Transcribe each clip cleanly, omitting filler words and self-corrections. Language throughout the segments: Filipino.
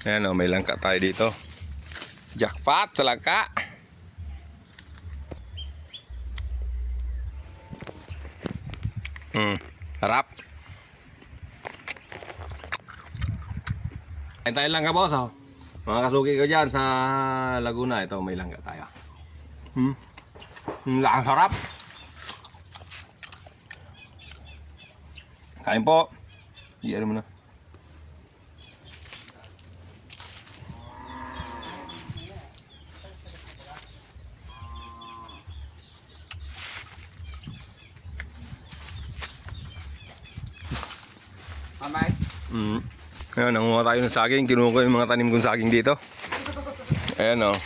Ayan o, may langka tayo dito. Jackpot sa langka. Harap. Kain tayo langka, boss, oh. Mga kasuki ko dyan sa Laguna. Ito, may langka tayo. Ang sarap. Kain po. Iyan mo na. Mamay. Ayan, nanguha tayo ng saging. Kinuha ko yung mga tanim kong saging dito. Ayan o.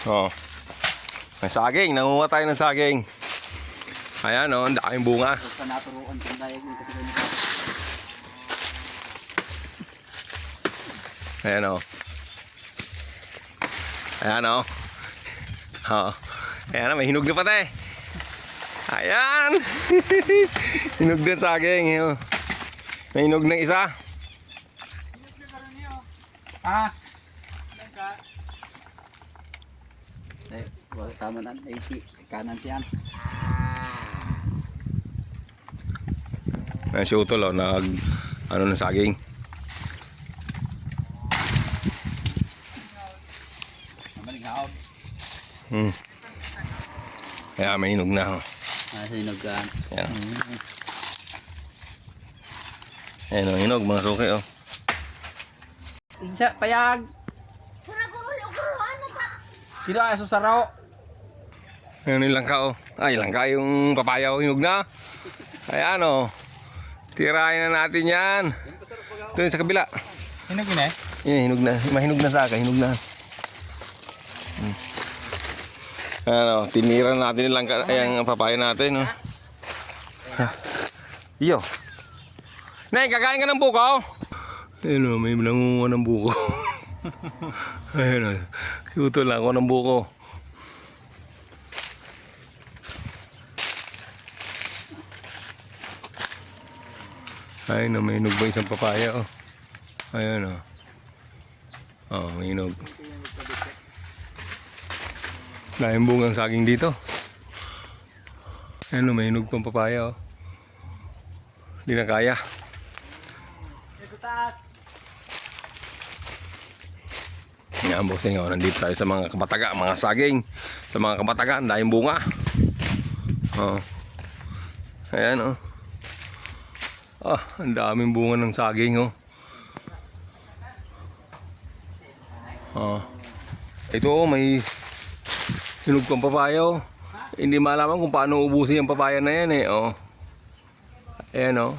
Oh. May saging. Nanguha tayo ng saging. Ayan o, ang daming bunga. Sa naturuan kong dayag ng kasi ganito. Ayan o. Ayan o. Oh. Ayan o, may hinog na pati. Ayan. Hinog na saging. May hinog na isa. Ah. Wala tama na 80 kanan siyan. Ayan si Utol o, nag ano ng saging. Mabaling haog. Ayan, may hinog na o. Sinugan. Ayan. Ayan o, hinog mga suki o. Isa payag. Sino ay susaraw? Ayan yung langka o. Ay, langka yung papaya o, hinog na. Ayan o. Tirahin na natin yan. Ito yung sa kabila. Hinog yun eh? Hinog na. Mahinog na sa akin, hinog na. Ayan o, tinira natin yung langka, yung papaya natin o. Iyo. Nay, kakain ka ng buko? Ayan o, may nangunguha ng buko. Ayan o, kiuto lang ako ng buko. Ayun o, may hinog ba isang papaya o. Ayan o. Oh, may hinog. Dahil bungang saging dito. Ayan o, may hinog pang papaya o. Hindi na kaya. Yan, bossing o, nandito tayo sa mga kabataga, mga saging. Sa mga kabataga, dahil bunga. Oh. Ayan o. Ah, ang daming bunga ng saging o. Oh. Ito o, may hinog pang papaya o. Hindi malaman kung paano ubusin yung papaya na yan eh. Oh. Ayan o.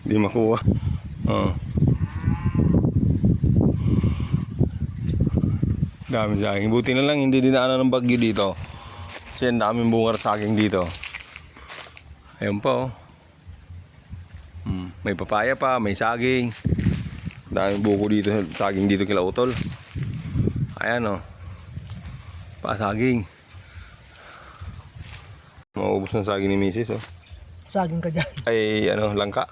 Hindi makuha. Oh. Dami saging. Buti na lang hindi dinaanan ng bagyo dito. Kasi ang daming bunga sa saging dito. Ayun pa oh. May papaya pa, may saging. Daming buko dito, saging dito kila Utol. Ayan oh. Pa-saging. Maubos ng saging ni Mrs. oh. Saging ka dyan. Ay ano, langka.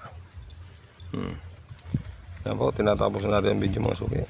Yan po, tinatapos na natin ang video mga suki.